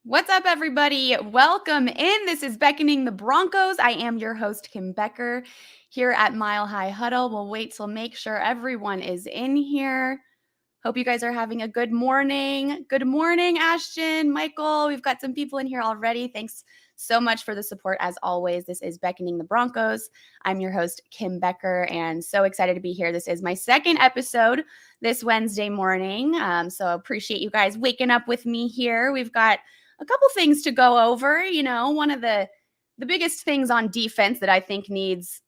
What's up, everybody? Welcome in. This is Beckoning the Broncos. I am your host, Kim Becker, here at Mile High Huddle. We'll wait till make sure everyone is in here. Hope you guys are having a good morning. Good morning, Ashton, Michael. We've got some people in here already. Thanks so much for the support as always. This is Beckoning the Broncos. I'm your host, Kim Becker, and so excited to be here. This is my second episode this Wednesday morning. So appreciate you guys waking up with me here. We've got a couple things to go over. One of the biggest things on defense that I think needs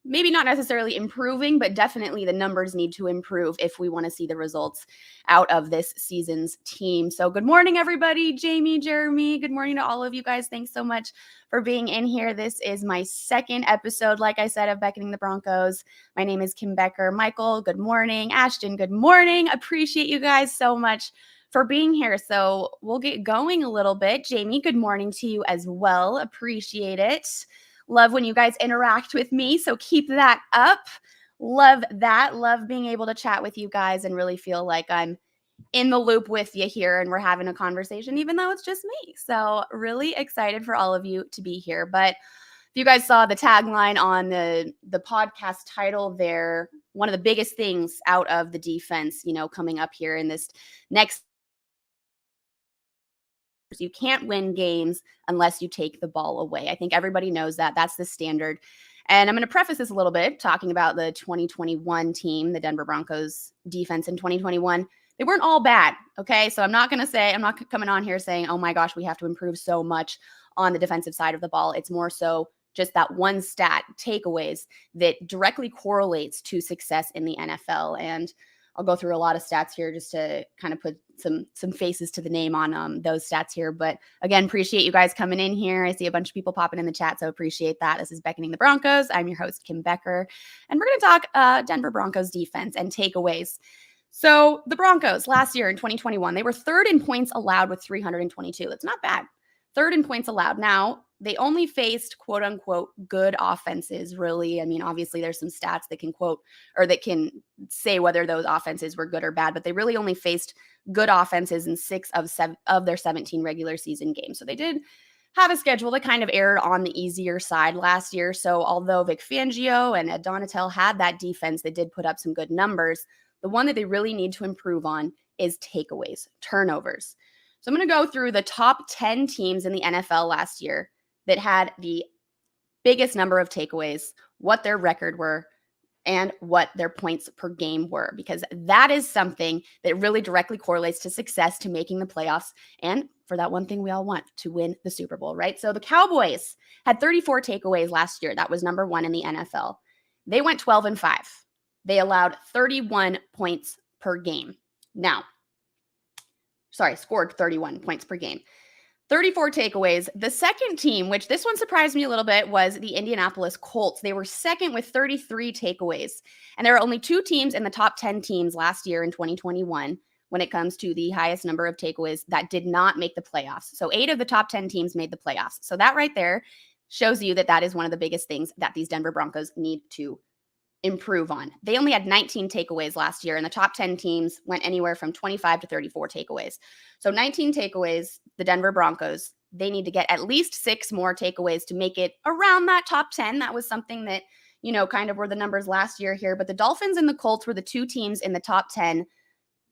maybe not necessarily improving, but definitely the numbers need to improve if we want to see the results out of this season's team. So good morning, everybody. Jamie, Jeremy, good morning to all of you guys. Thanks so much for being in here. This is my second episode, like I said, of Beckoning the Broncos. My name is Kim Becker. Michael, good morning. Ashton, good morning. Appreciate you guys so much for being here. So we'll get going a little bit. Jamie, good morning to you as well. Appreciate it. Love when you guys interact with me, so keep that up. Love that. Love being able to chat with you guys and really feel like I'm in the loop with you here and we're having a conversation, even though it's just me. So really excited for all of you to be here. But if you guys saw the tagline on the podcast title there, one of the biggest things out of the defense, coming up here in this next, you can't win games unless you take the ball away. I think everybody knows that. That's the standard. And I'm going to preface this a little bit talking about the 2021 team, the Denver Broncos defense in 2021. They weren't all bad, okay? So I'm not coming on here saying, oh my gosh, we have to improve so much on the defensive side of the ball. It's more so just that one stat, takeaways, that directly correlates to success in the NFL. And I'll go through a lot of stats here just to kind of put some faces to the name on those stats here. But again, appreciate you guys coming in here. I see a bunch of people popping in the chat, so appreciate that. This is Beckoning the Broncos. I'm your host, Kim Becker, and we're going to talk Denver Broncos defense and takeaways. So the Broncos last year in 2021, they were third in points allowed with 322. That's not bad. Third in points allowed. Now, they only faced quote unquote good offenses, really. I mean, obviously there's some stats that can quote or that can say whether those offenses were good or bad, but they really only faced good offenses in 6 of their 17 regular season games. So they did have a schedule that kind of erred on the easier side last year. So although Vic Fangio and Ed Donatel had that defense that did put up some good numbers, the one that they really need to improve on is takeaways, turnovers. So I'm going to go through the top 10 teams in the NFL last year that had the biggest number of takeaways, what their record were, and what their points per game were, because that is something that really directly correlates to success, to making the playoffs, and for that one thing we all want, to win the Super Bowl, right? So the Cowboys had 34 takeaways last year. That was number 1 in the NFL. They went 12-5. They allowed 31 points per game. Scored 31 points per game. 34 takeaways. The second team, which this one surprised me a little bit, was the Indianapolis Colts. They were second with 33 takeaways. And there are only 2 teams in the top 10 teams last year in 2021 when it comes to the highest number of takeaways that did not make the playoffs. So 8 of the top 10 teams made the playoffs. So that right there shows you that that is one of the biggest things that these Denver Broncos need to improve on. They only had 19 takeaways last year, and the top 10 teams went anywhere from 25 to 34 takeaways. So 19 takeaways, the Denver Broncos, they need to get at least 6 more takeaways to make it around that top 10. That was something that, kind of were the numbers last year here. But the Dolphins and the Colts were the 2 teams in the top 10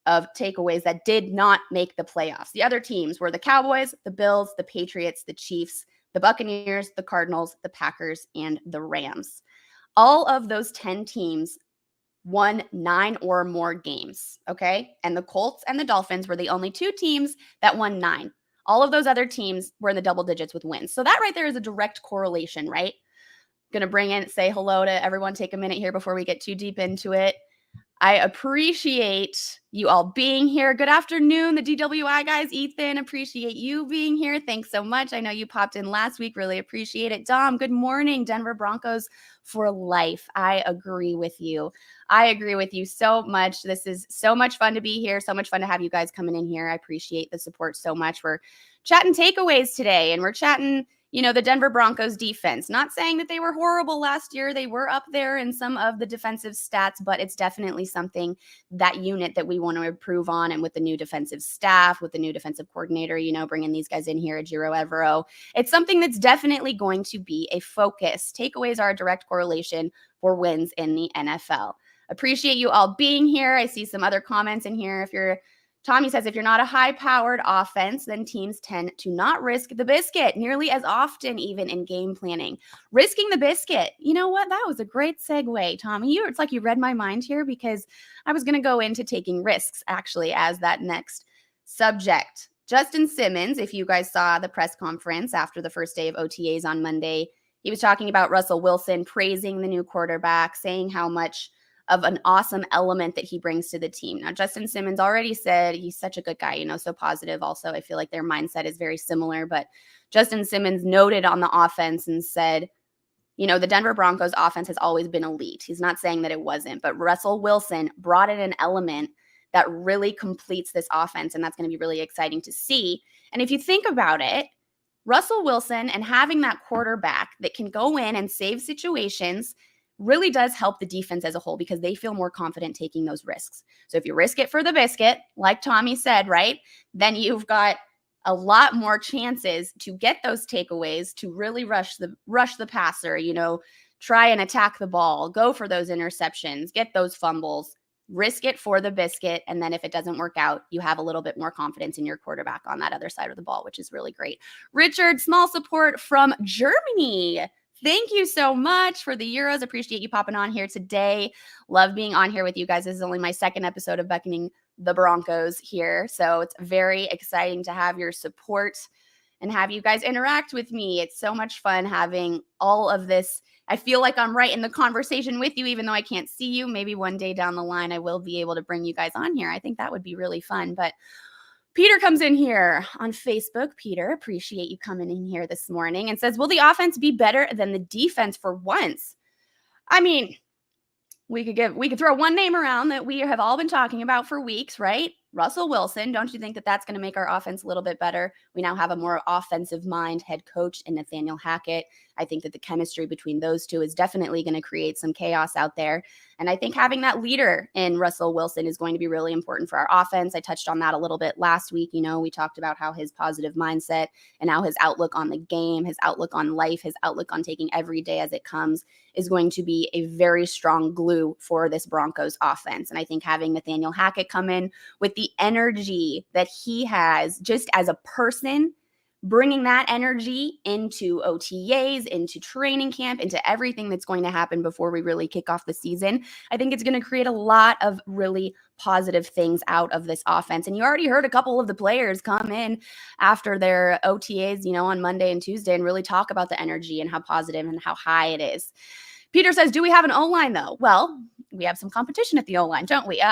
of takeaways that did not make the playoffs. The other teams were the Cowboys, the Bills, the Patriots, the Chiefs, the Buccaneers, the Cardinals, the Packers, and the Rams. All of those 10 teams won 9 or more games, okay? And the Colts and the Dolphins were the only 2 teams that won 9. All of those other teams were in the double digits with wins. So that right there is a direct correlation, right? Going to say hello to everyone. Take a minute here before we get too deep into it. I appreciate you all being here. Good afternoon, the DWI guys. Ethan, appreciate you being here. Thanks so much. I know you popped in last week. Really appreciate it. Dom, good morning. Denver Broncos for life. I agree with you. I agree with you so much. This is so much fun to be here. So much fun to have you guys coming in here. I appreciate the support so much. We're chatting takeaways today, and we're chatting, the Denver Broncos defense. Not saying that they were horrible last year. They were up there in some of the defensive stats, but it's definitely something, that unit, that we want to improve on. And with the new defensive staff, with the new defensive coordinator, bringing these guys in here, Jiro Evero, it's something that's definitely going to be a focus. Takeaways are a direct correlation for wins in the NFL. Appreciate you all being here. I see some other comments in here. Tommy says, if you're not a high-powered offense, then teams tend to not risk the biscuit nearly as often, even in game planning. Risking the biscuit. You know what? That was a great segue, Tommy. It's like you read my mind here, because I was going to go into taking risks, actually, as that next subject. Justin Simmons, if you guys saw the press conference after the first day of OTAs on Monday, he was talking about Russell Wilson, praising the new quarterback, saying how much of an awesome element that he brings to the team. Now, Justin Simmons already said he's such a good guy, so positive. Also, I feel like their mindset is very similar, but Justin Simmons noted on the offense and said, the Denver Broncos offense has always been elite. He's not saying that it wasn't, but Russell Wilson brought in an element that really completes this offense, and that's going to be really exciting to see. And if you think about it, Russell Wilson and having that quarterback that can go in and save situations really does help the defense as a whole, because they feel more confident taking those risks. So if you risk it for the biscuit, like Tommy said, right, then you've got a lot more chances to get those takeaways, to really rush the passer, try and attack the ball, go for those interceptions, get those fumbles, risk it for the biscuit. And then if it doesn't work out, you have a little bit more confidence in your quarterback on that other side of the ball, which is really great. Richard, small support from Germany. Thank you so much for the Euros. Appreciate you popping on here today. Love being on here with you guys. This is only my second episode of Beckoning the Broncos here. So it's very exciting to have your support and have you guys interact with me. It's so much fun having all of this. I feel like I'm right in the conversation with you, even though I can't see you. Maybe one day down the line, I will be able to bring you guys on here. I think that would be really fun. But Peter comes in here on Facebook. Peter, appreciate you coming in here this morning, and says, will the offense be better than the defense for once? I mean, we could throw one name around that we have all been talking about for weeks, right? Russell Wilson. Don't you think that that's going to make our offense a little bit better? We now have a more offensive mind head coach in Nathaniel Hackett. I think that the chemistry between those two is definitely going to create some chaos out there. And I think having that leader in Russell Wilson is going to be really important for our offense. I touched on that a little bit last week. We talked about how his positive mindset and how his outlook on the game, his outlook on life, his outlook on taking every day as it comes is going to be a very strong glue for this Broncos offense. And I think having Nathaniel Hackett come in with the energy that he has just as a person, bringing that energy into OTAs, into training camp, into everything that's going to happen before we really kick off the season, I think it's going to create a lot of really positive things out of this offense. And you already heard a couple of the players come in after their OTAs, on Monday and Tuesday and really talk about the energy and how positive and how high it is. Peter says, do we have an O-line, though? Well, we have some competition at the O-line, don't we?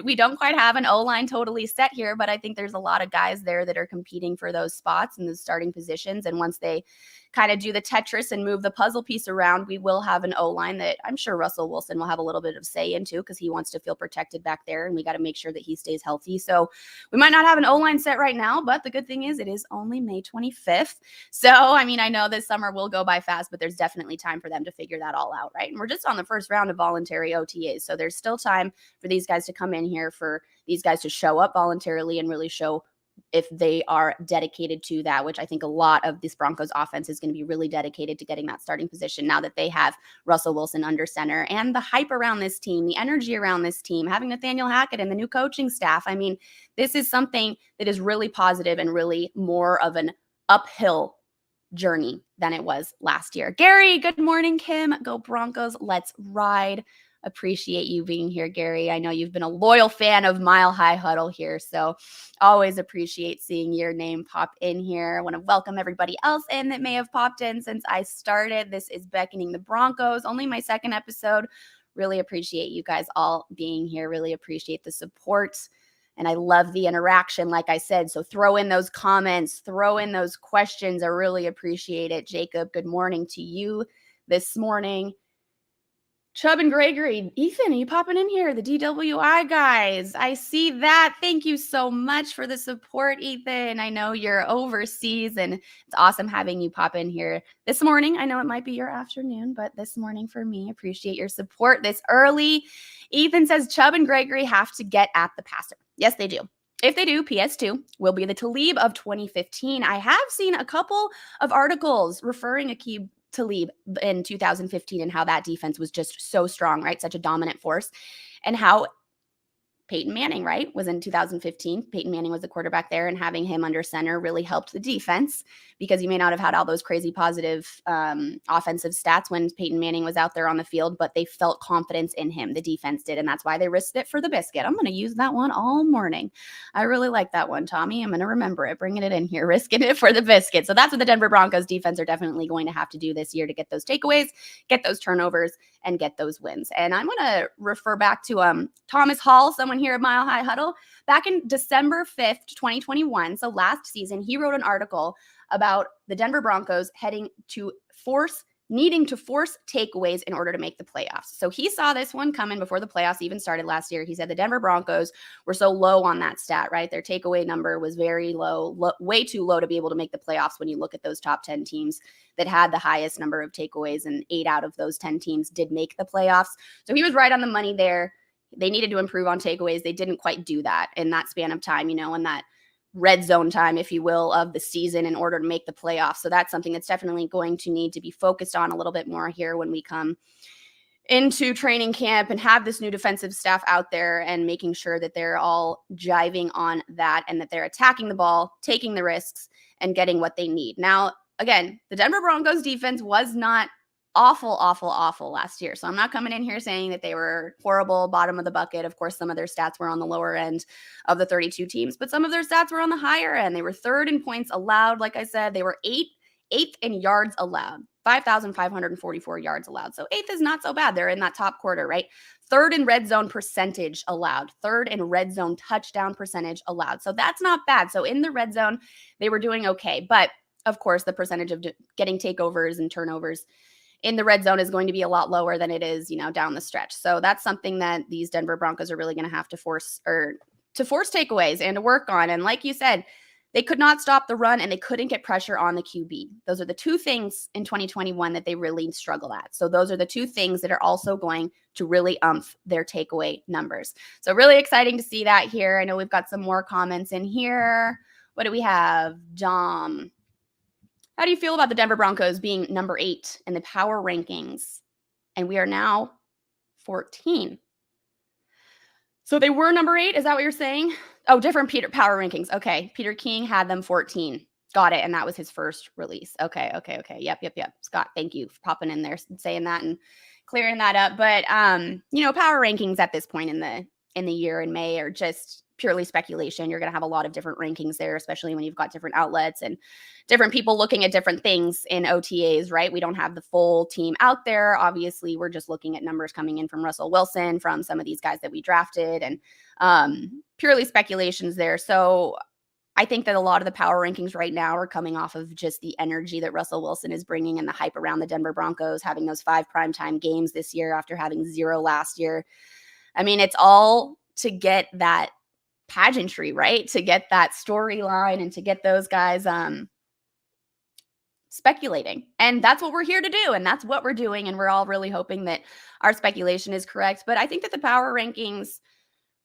We don't quite have an O-line totally set here, but I think there's a lot of guys there that are competing for those spots in the starting positions. And once they kind of do the Tetris and move the puzzle piece around, we will have an O-line that I'm sure Russell Wilson will have a little bit of say into, because he wants to feel protected back there, and we got to make sure that he stays healthy. So we might not have an O-line set right now, but the good thing is it is only May 25th. So, I know this summer will go by fast, but there's definitely time for them to figure that all out, right? And we're just on the first round of voluntary OTAs. So there's still time for these guys to come in here, for these guys to show up voluntarily and really show if they are dedicated to that, which I think a lot of this Broncos offense is going to be really dedicated to getting that starting position now that they have Russell Wilson under center, and the hype around this team, the energy around this team, having Nathaniel Hackett and the new coaching staff. This is something that is really positive and really more of an uphill journey than it was last year. Gary, good morning. Kim, go Broncos. Let's ride. Appreciate you being here, Gary. I know you've been a loyal fan of Mile High Huddle here, so always appreciate seeing your name pop in here. I want to welcome everybody else in that may have popped in since I started. This is Beckoning the Broncos, only my second episode. Really appreciate you guys all being here. Really appreciate the support, and I love the interaction, like I said. So throw in those comments, throw in those questions. I really appreciate it. Jacob, good morning to you this morning. Chubb and Gregory. Ethan, are you popping in here? The DWI guys. I see that. Thank you so much for the support, Ethan. I know you're overseas, and it's awesome having you pop in here this morning. I know it might be your afternoon, but this morning for me, appreciate your support this early. Ethan says Chubb and Gregory have to get at the passer. Yes, they do. If they do, PS2 will be the Talib of 2015. I have seen a couple of articles referring Aqib Talib in 2015 and how that defense was just so strong, right? Such a dominant force, and how Peyton Manning, right, was in 2015. Peyton Manning was the quarterback there, and having him under center really helped the defense because you may not have had all those crazy positive offensive stats when Peyton Manning was out there on the field, but they felt confidence in him. The defense did, and that's why they risked it for the biscuit. I'm going to use that one all morning. I really like that one, Tommy. I'm going to remember it, bringing it in here, risking it for the biscuit. So that's what the Denver Broncos defense are definitely going to have to do this year to get those takeaways, get those turnovers, and get those wins. And I'm going to refer back to Thomas Hall, someone here at Mile High Huddle. Back in December 5th, 2021, so last season, he wrote an article about the Denver Broncos needing to force takeaways in order to make the playoffs. So he saw this one coming before the playoffs even started last year. He said the Denver Broncos were so low on that stat, right? Their takeaway number was very low, way too low to be able to make the playoffs when you look at those top 10 teams that had the highest number of takeaways, and 8 out of those 10 teams did make the playoffs. So he was right on the money there. They needed to improve on takeaways. They didn't quite do that in that span of time, in that red zone time, if you will, of the season in order to make the playoffs. So that's something that's definitely going to need to be focused on a little bit more here when we come into training camp and have this new defensive staff out there, and making sure that they're all jiving on that and that they're attacking the ball, taking the risks, and getting what they need. Now, again, the Denver Broncos defense was not awful last year. So I'm not coming in here saying that they were horrible, bottom of the bucket. Of course, some of their stats were on the lower end of the 32 teams, but some of their stats were on the higher end. They were third in points allowed. Like I said, they were eighth in yards allowed, 5,544 yards allowed. So eighth is not so bad. They're in that top quarter, right? Third in red zone percentage allowed, third in red zone touchdown percentage allowed. So that's not bad. So in the red zone, they were doing okay. But of course, the percentage of getting takeovers and turnovers in the red zone is going to be a lot lower than it is, down the stretch. So that's something that these Denver Broncos are really going to have to force takeaways and to work on. And like you said, they could not stop the run and they couldn't get pressure on the QB. Those are the two things in 2021 that they really struggle at. So those are the two things that are also going to really their takeaway numbers. So really exciting to see that here. I know we've got some more comments in here. What do we have? Dom. How do you feel about the Denver Broncos being number 8 in the power rankings? And we are now 14. So they were number 8. Is that what you're saying? Oh, different power rankings. Okay. Peter King had them 14. Got it. And that was his first release. Okay. Yep. Scott, thank you for popping in there, saying that and clearing that up. But, power rankings at this point in the year in May are just purely speculation. You're going to have a lot of different rankings there, especially when you've got different outlets and different people looking at different things in OTAs, right? We don't have the full team out there. Obviously, we're just looking at numbers coming in from Russell Wilson, from some of these guys that we drafted, and purely speculations there. So I think that a lot of the power rankings right now are coming off of just the energy that Russell Wilson is bringing and the hype around the Denver Broncos, having those 5 primetime games this year after having 0 last year. I mean, it's all to get that pageantry, right? To get that storyline and to get those guys speculating. And that's what we're here to do. And that's what we're doing. And we're all really hoping that our speculation is correct. But I think that the power rankings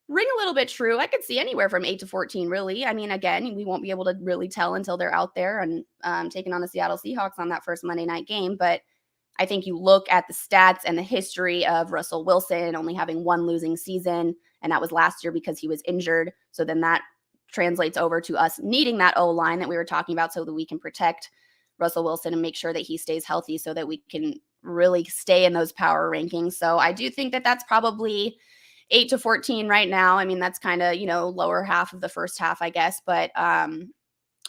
ring a little bit true. I could see anywhere from 8 to 14, really. I mean, again, we won't be able to really tell until they're out there and taking on the Seattle Seahawks on that first Monday night game. But I think you look at the stats and the history of Russell Wilson only having 1 losing season, and that was last year because he was injured. So then that translates over to us needing that O-line that we were talking about so that we can protect Russell Wilson and make sure that he stays healthy so that we can really stay in those power rankings. So I do think that that's probably 8 to 14 right now. I mean, that's kind of, lower half of the first half, I guess. But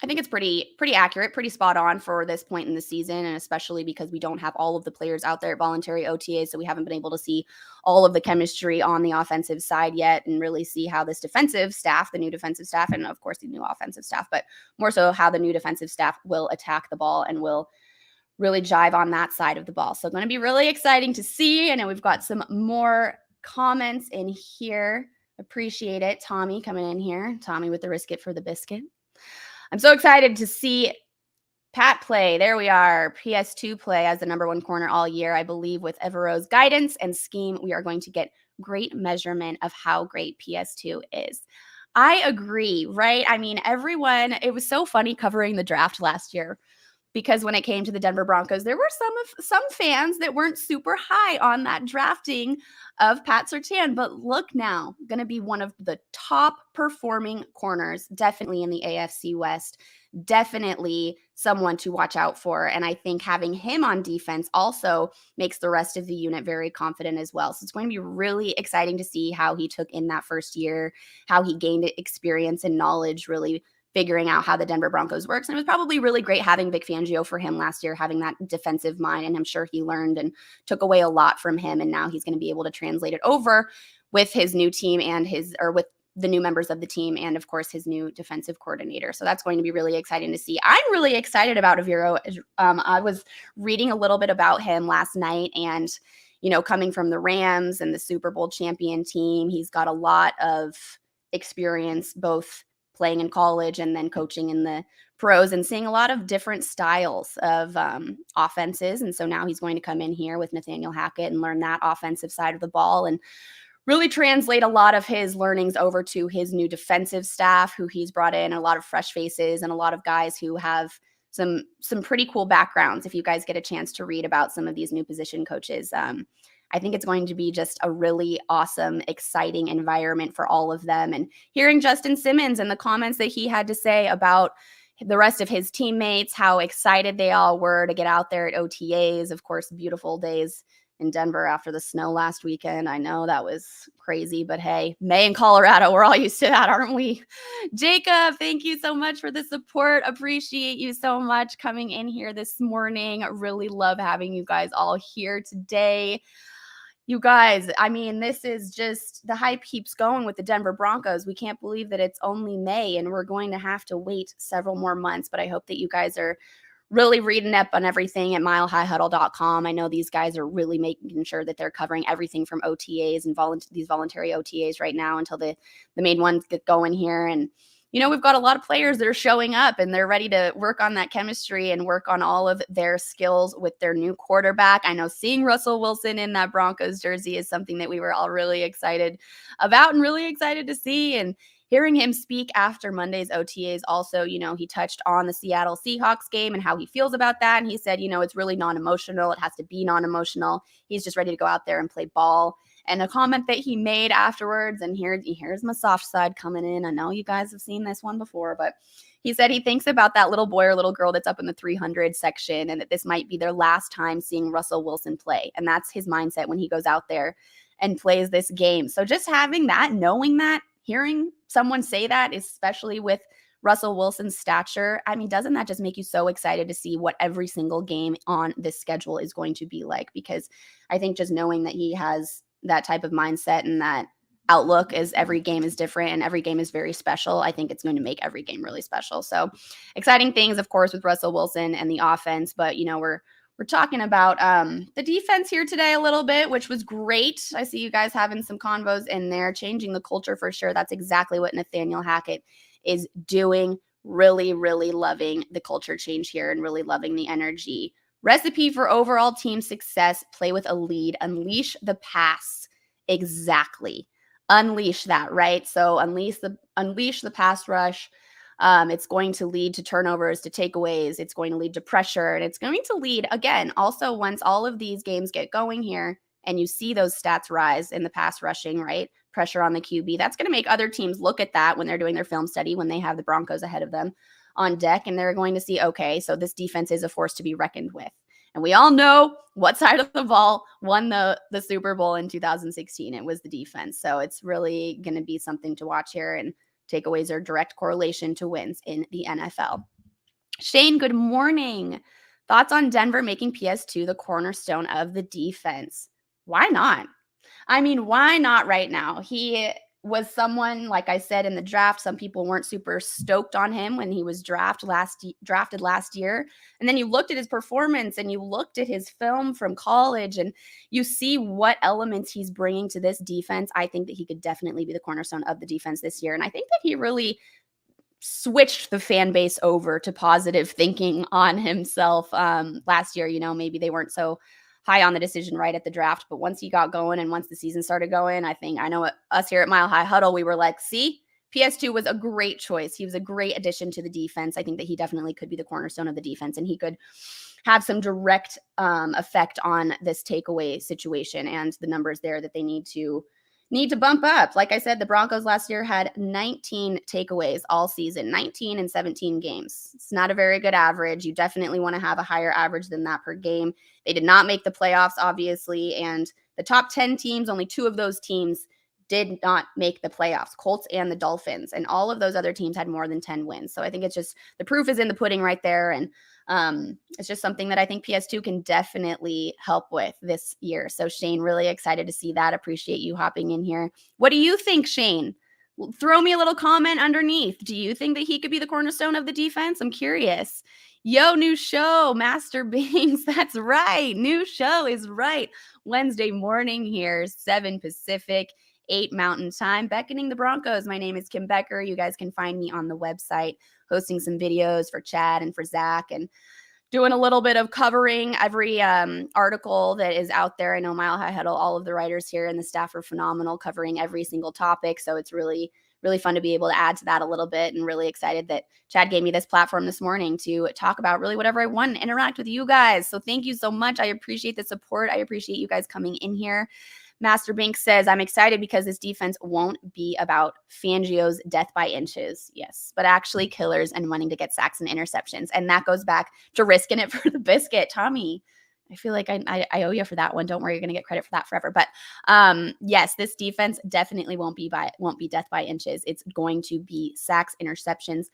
I think it's pretty accurate, pretty spot on for this point in the season, and especially because we don't have all of the players out there at voluntary OTAs, so we haven't been able to see all of the chemistry on the offensive side yet and really see how this defensive staff, the new defensive staff, and of course the new offensive staff, but more so how the new defensive staff will attack the ball and will really jive on that side of the ball. So going to be really exciting to see. I know we've got some more comments in here. Appreciate it. Tommy coming in here. Tommy with the risk it for the biscuit. I'm so excited to see Pat play. There we are. PS2 play as the number one corner all year. I believe with Evero's guidance and scheme, we are going to get great measurement of how great PS2 is. I agree, right? I mean, it was so funny covering the draft last year, because when it came to the Denver Broncos, there were some fans that weren't super high on that drafting of Pat Surtain. But look now, going to be one of the top performing corners, definitely in the AFC West, definitely someone to watch out for. And I think having him on defense also makes the rest of the unit very confident as well. So it's going to be really exciting to see how he took in that first year, how he gained experience and knowledge, really figuring out how the Denver Broncos works. And it was probably really great having Vic Fangio for him last year, having that defensive mind. And I'm sure he learned and took away a lot from him. And now he's going to be able to translate it over with his new team with the new members of the team, and of course his new defensive coordinator. So that's going to be really exciting to see. I'm really excited about Evero. I was reading a little bit about him last night, and coming from the Rams and the Super Bowl champion team, he's got a lot of experience, both playing in college and then coaching in the pros, and seeing a lot of different styles of offenses. And so now he's going to come in here with Nathaniel Hackett and learn that offensive side of the ball, and really translate a lot of his learnings over to his new defensive staff, who he's brought in, a lot of fresh faces and a lot of guys who have some pretty cool backgrounds. If you guys get a chance to read about some of these new position coaches, I think it's going to be just a really awesome, exciting environment for all of them. And hearing Justin Simmons and the comments that he had to say about the rest of his teammates, how excited they all were to get out there at OTAs. Of course, beautiful days in Denver after the snow last weekend. I know that was crazy, but hey, May in Colorado, we're all used to that, aren't we? Jacob, thank you so much for the support. Appreciate you so much coming in here this morning. Really love having you guys all here today. You guys, I mean, this is just, the hype keeps going with the Denver Broncos. We can't believe that it's only May and we're going to have to wait several more months, but I hope that you guys are really reading up on everything at milehighhuddle.com. I know these guys are really making sure that they're covering everything from OTAs and these voluntary OTAs right now until the main ones get going here. And we've got a lot of players that are showing up and they're ready to work on that chemistry and work on all of their skills with their new quarterback. I know seeing Russell Wilson in that Broncos jersey is something that we were all really excited about and really excited to see. And hearing him speak after Monday's OTAs also, he touched on the Seattle Seahawks game and how he feels about that. And he said, it's really non-emotional. It has to be non-emotional. He's just ready to go out there and play ball. And a comment that he made afterwards, and here's my soft side coming in. I know you guys have seen this one before, but he said he thinks about that little boy or little girl that's up in the 300 section, and that this might be their last time seeing Russell Wilson play. And that's his mindset when he goes out there and plays this game. So just having that, knowing that, hearing someone say that, especially with Russell Wilson's stature, I mean, doesn't that just make you so excited to see what every single game on this schedule is going to be like? Because I think just knowing that he has that type of mindset and that outlook, as every game is different and every game is very special, I think it's going to make every game really special. So exciting things, of course, with Russell Wilson and the offense, but we're talking about the defense here today a little bit, which was great. I see you guys having some convos in there, changing the culture for sure. That's exactly what Nathaniel Hackett is doing. Really, really loving the culture change here and really loving the energy. Recipe for overall team success: play with a lead, unleash the pass. Exactly. Unleash that, right? So unleash the pass rush. It's going to lead to turnovers, to takeaways. It's going to lead to pressure, and it's going to lead, again, also once all of these games get going here and you see those stats rise in the pass rushing, right? Pressure on the QB. That's going to make other teams look at that when they're doing their film study, when they have the Broncos ahead of them on deck, and they're going to see, okay, so this defense is a force to be reckoned with. And we all know what side of the ball won the Super Bowl in 2016. It was the defense. So it's really going to be something to watch here, and takeaways are direct correlation to wins in the NFL. Shane, good morning. Thoughts on Denver making PS2 the cornerstone of the defense? Why not? I mean, why not right now? was someone, like I said, in the draft. Some people weren't super stoked on him when he was drafted last year. And then you looked at his performance and you looked at his film from college and you see what elements he's bringing to this defense. I think that he could definitely be the cornerstone of the defense this year. And I think that he really switched the fan base over to positive thinking on himself last year. Maybe they weren't so high on the decision right at the draft, but once he got going and once the season started going, I know us here at Mile High Huddle, we were like, see, PS2 was a great choice. He was a great addition to the defense. I think that he definitely could be the cornerstone of the defense, and he could have some direct effect on this takeaway situation and the numbers there that they need to bump up. Like I said, the Broncos last year had 19 takeaways all season, 19 in 17 games. It's not a very good average. You definitely want to have a higher average than that per game. They did not make the playoffs, obviously, and the top 10 teams, only 2 of those teams did not make the playoffs, Colts and the Dolphins, and all of those other teams had more than 10 wins. So I think it's just the proof is in the pudding right there, and it's just something that I think PS2 can definitely help with this year. So Shane, really excited to see that. Appreciate you hopping in here. What do you think, Shane? Throw me a little comment underneath. Do you think that he could be the cornerstone of the defense? I'm curious. Yo, new show, Master Bings. That's right. New show is right. Wednesday morning here, 7 Pacific, 8 Mountain Time. Beckoning the Broncos. My name is Kim Becker. You guys can find me on the website, hosting some videos for Chad and for Zach, and doing a little bit of covering every article that is out there. I know Mile High Huddle, all of the writers here and the staff are phenomenal, covering every single topic. So it's really, really fun to be able to add to that a little bit, and really excited that Chad gave me this platform this morning to talk about really whatever I want and interact with you guys. So thank you so much. I appreciate the support. I appreciate you guys coming in here. Master Banks says, I'm excited because this defense won't be about Fangio's death by inches. Yes, but actually killers and wanting to get sacks and interceptions. And that goes back to risking it for the biscuit. Tommy, I feel like I owe you for that one. Don't worry, you're going to get credit for that forever. But yes, this defense definitely won't be death by inches. It's going to be sacks, interceptions,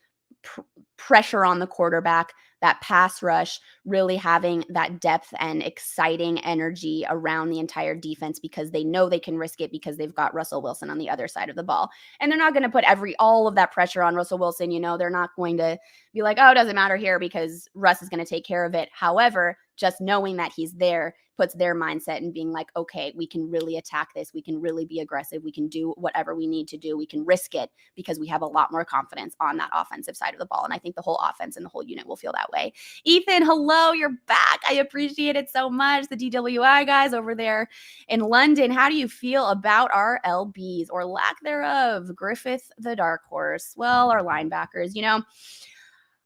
pressure on the quarterback, that pass rush, really having that depth and exciting energy around the entire defense, because they know they can risk it because they've got Russell Wilson on the other side of the ball. And they're not going to put all of that pressure on Russell Wilson. They're not going to be like, oh, it doesn't matter here because Russ is going to take care of it. However, just knowing that he's there puts their mindset in being like, okay, we can really attack this. We can really be aggressive. We can do whatever we need to do. We can risk it because we have a lot more confidence on that offensive side of the ball. And I think the whole offense and the whole unit will feel that way. Ethan, hello, you're back. I appreciate it so much. The DWI guys over there in London, how do you feel about our LBs or lack thereof? Griffith, the dark horse. Well, our linebackers,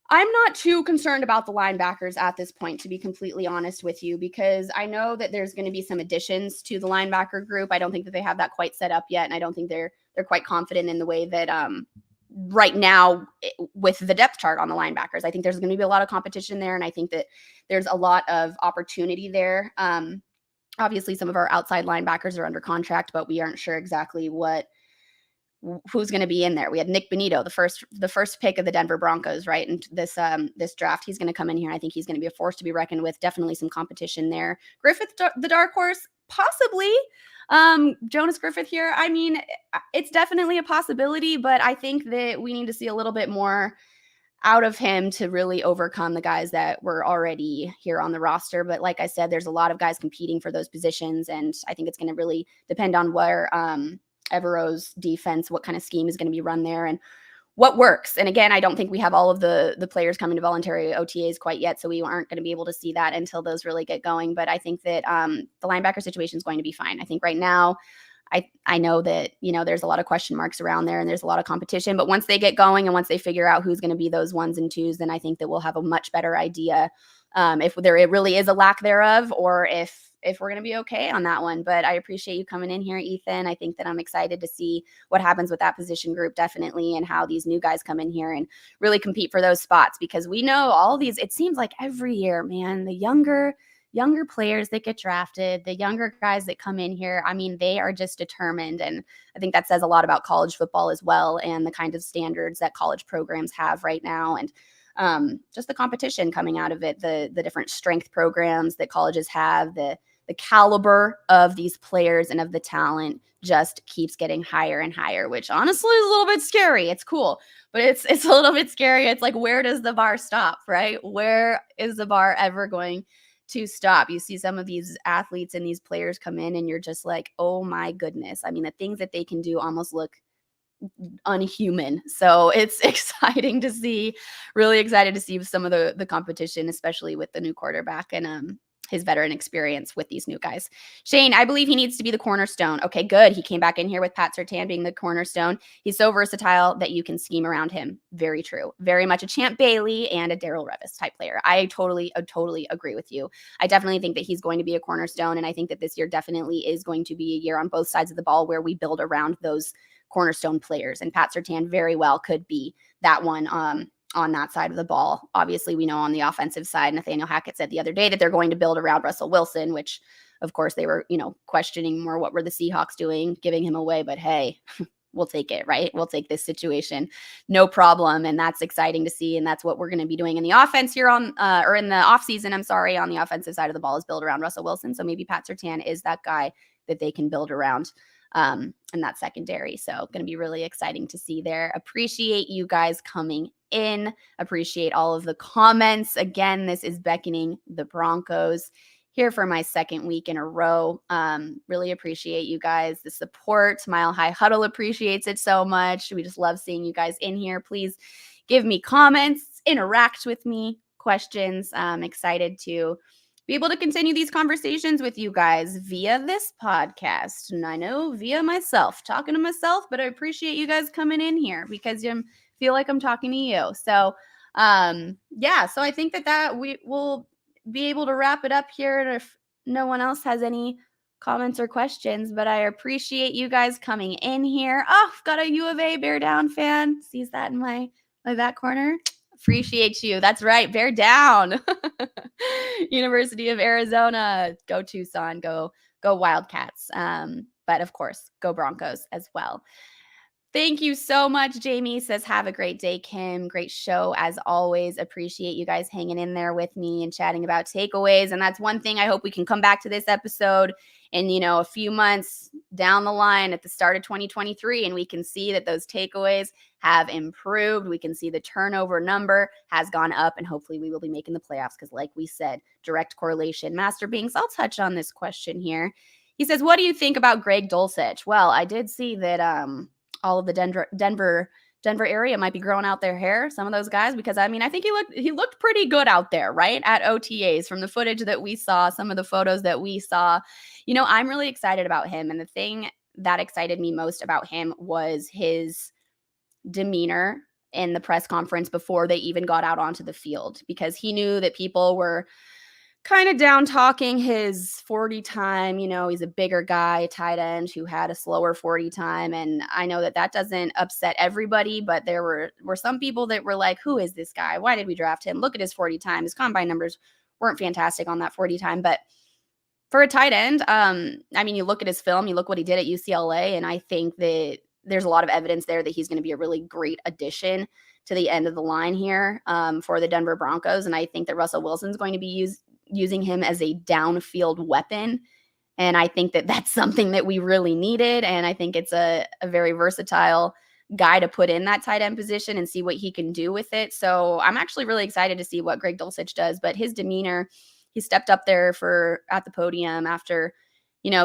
I'm not too concerned about the linebackers at this point, to be completely honest with you, because I know that there's going to be some additions to the linebacker group. I don't think that they have that quite set up yet, and I don't think they're quite confident in the way that right now with the depth chart on the linebackers. I think there's going to be a lot of competition there, and I think that there's a lot of opportunity there. Obviously, some of our outside linebackers are under contract, but we aren't sure exactly who's going to be in there. We had Nick Benito, the first pick of the Denver Broncos, right? And this draft, he's going to come in here. I think he's going to be a force to be reckoned with. Definitely some competition there. Griffith, the dark horse, possibly. Jonas Griffith here. I mean, it's definitely a possibility, but I think that we need to see a little bit more out of him to really overcome the guys that were already here on the roster. But like I said, there's a lot of guys competing for those positions, and I think it's going to really depend on where Evero's defense, what kind of scheme is going to be run there and what works. And again, I don't think we have all of the players coming to voluntary OTAs quite yet, so we aren't going to be able to see that until those really get going. But I think that the linebacker situation is going to be fine. I think right now, I know that, there's a lot of question marks around there and there's a lot of competition, but once they get going and once they figure out who's going to be those ones and twos, then I think that we'll have a much better idea if there really is a lack thereof, or if we're going to be okay on that one. But I appreciate you coming in here, Ethan. I think that I'm excited to see what happens with that position group, definitely, and how these new guys come in here and really compete for those spots, because we know all these, it seems like every year, man, the younger players that get drafted, the younger guys that come in here, I mean, they are just determined. And I think that says a lot about college football as well, and the kind of standards that college programs have right now. And just the competition coming out of it, the different strength programs that colleges have, the the caliber of these players and of the talent just keeps getting higher and higher, which honestly is a little bit scary. It's cool, but it's a little bit scary. It's like, where does the bar stop, right? Where is the bar ever going to stop? You see some of these athletes and these players come in and you're just like, oh my goodness. I mean, the things that they can do almost look unhuman. So it's exciting to see, really excited to see some of the competition, especially with the new quarterback and his veteran experience with these new guys. Shane, I believe he needs to be the cornerstone. Okay, good. He came back in here with Pat Surtain being the cornerstone. He's so versatile that you can scheme around him. Very true. Very much a Champ Bailey and a Darrell Revis type player. I totally agree with you. I definitely think that he's going to be a cornerstone, and I think that this year definitely is going to be a year on both sides of the ball where we build around those cornerstone players, and Pat Surtain very well could be that one on that side of the ball. Obviously, we know on the offensive side, Nathaniel Hackett said the other day that they're going to build around Russell Wilson, which of course they were, questioning more what were the Seahawks doing, giving him away, but hey, we'll take it, right? We'll take this situation, no problem. And that's exciting to see. And that's what we're going to be doing in the offense here or in the offseason, on the offensive side of the ball is build around Russell Wilson. So maybe Pat Surtain is that guy that they can build around in that secondary. So going to be really exciting to see there. Appreciate you guys coming in. Appreciate all of the comments. Again, this is Beckoning the Broncos here for my second week in a row. Really appreciate you guys, the support. Mile High Huddle appreciates it so much. We just love seeing you guys in here. Please give me comments, interact with me, questions. I'm excited to be able to continue these conversations with you guys via this podcast. And I know via myself, talking to myself, but I appreciate you guys coming in here because you feel like I'm talking to you. So, so I think that we will be able to wrap it up here. And if no one else has any comments or questions, but I appreciate you guys coming in here. Oh, I've got a U of A Bear Down fan. Sees that in my back corner. Appreciate you. That's right. Bear down. University of Arizona. Go Tucson. Go Wildcats. But of course, go Broncos as well. Thank you so much. Jamie says, have a great day, Kim. Great show as always. Appreciate you guys hanging in there with me and chatting about takeaways. And that's one thing I hope we can come back to this episode in, a few months down the line at the start of 2023. And we can see that those takeaways have improved. We can see the turnover number has gone up, and hopefully we will be making the playoffs because like we said, direct correlation. Master Binks, I'll touch on this question here. He says, what do you think about Greg Dulcich? Well, I did see that all of the Denver area might be growing out their hair, some of those guys, because I think he looked pretty good out there, right? At OTAs, from the footage that we saw, some of the photos that we saw. I'm really excited about him. And the thing that excited me most about him was his demeanor in the press conference before they even got out onto the field, because he knew that people were kind of down talking his 40 time. He's a bigger guy, tight end who had a slower 40 time. And I know that doesn't upset everybody, but there were some people that were like, who is this guy? Why did we draft him? Look at his 40 time. His combine numbers weren't fantastic on that 40 time, but for a tight end, you look at his film, you look what he did at UCLA, and I think that there's a lot of evidence there that he's going to be a really great addition to the end of the line here for the Denver Broncos. And I think that Russell Wilson's going to be using him as a downfield weapon. And I think that that's something that we really needed. And I think it's a very versatile guy to put in that tight end position and see what he can do with it. So I'm actually really excited to see what Greg Dulcich does. But his demeanor, he stepped up there at the podium after,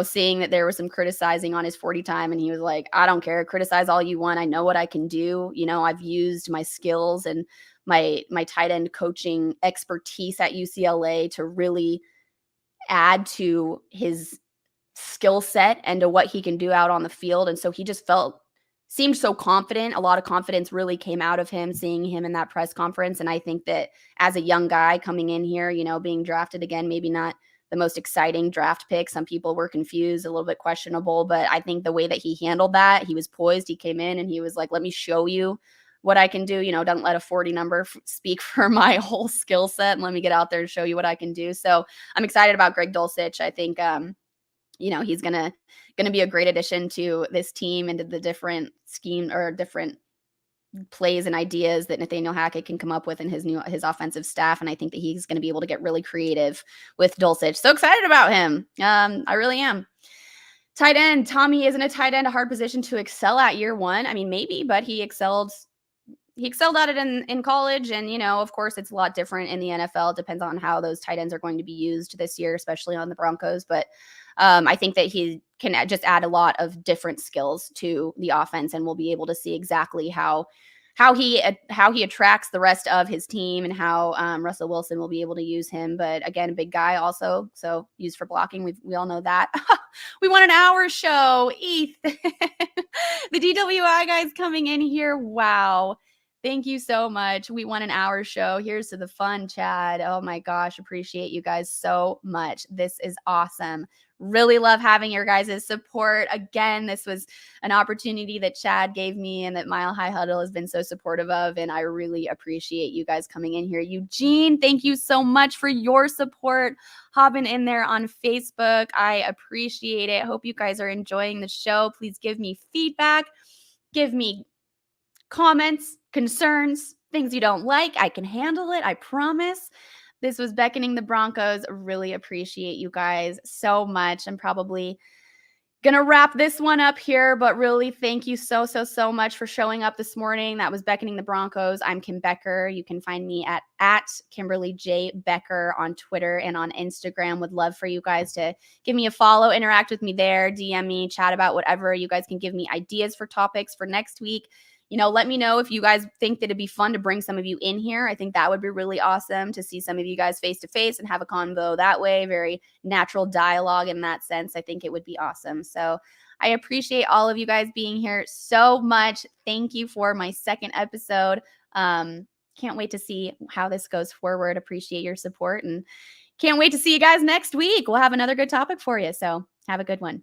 seeing that there was some criticizing on his 40 time. And he was like, I don't care. Criticize all you want. I know what I can do. I've used my skills and my tight end coaching expertise at UCLA to really add to his skill set and to what he can do out on the field. And so he just seemed so confident. A lot of confidence really came out of him, seeing him in that press conference. And I think that as a young guy coming in here, being drafted again, maybe not the most exciting draft pick. Some people were confused, a little bit questionable, but I think the way that he handled that, he was poised. He came in and he was like, let me show you what I can do. Don't let a 40 number speak for my whole skill set, and let me get out there and show you what I can do. So I'm excited about Greg Dulcich. I think, he's going to be a great addition to this team and to the different scheme or different plays and ideas that Nathaniel Hackett can come up with in his offensive staff. And I think that he's going to be able to get really creative with Dulcich. So excited about him. I really am. Tight end. Tommy, isn't a tight end a hard position to excel at year one? I mean, maybe, but he excelled at it in college. And, of course, it's a lot different in the NFL. It depends on how those tight ends are going to be used this year, especially on the Broncos. But I think that he can just add a lot of different skills to the offense, and we'll be able to see exactly how he attracts the rest of his team, and how Russell Wilson will be able to use him. But again, a big guy also, so used for blocking. We all know that. We want an hour show. ETH. The DWI guys coming in here. Wow. Thank you so much. We want an hour show. Here's to the fun, Chad. Oh my gosh. Appreciate you guys so much. This is awesome. Really love having your guys' support. Again, this was an opportunity that Chad gave me and that Mile High Huddle has been so supportive of. And I really appreciate you guys coming in here. Eugene, thank you so much for your support. Hopping in there on Facebook. I appreciate it. Hope you guys are enjoying the show. Please give me feedback. Give me comments, concerns, things you don't like. I can handle it. I promise. This was Beckoning the Broncos. Really appreciate you guys so much. I'm probably going to wrap this one up here, but really thank you so much for showing up this morning. That was Beckoning the Broncos. I'm Kim Becker. You can find me at Kimberly J. Becker on Twitter and on Instagram. Would love for you guys to give me a follow, interact with me there, DM me, chat about whatever. You guys can give me ideas for topics for next week. Let me know if you guys think that it'd be fun to bring some of you in here. I think that would be really awesome to see some of you guys face to face and have a convo that way. Very natural dialogue in that sense. I think it would be awesome. So I appreciate all of you guys being here so much. Thank you for my second episode. Can't wait to see how this goes forward. Appreciate your support and can't wait to see you guys next week. We'll have another good topic for you. So have a good one.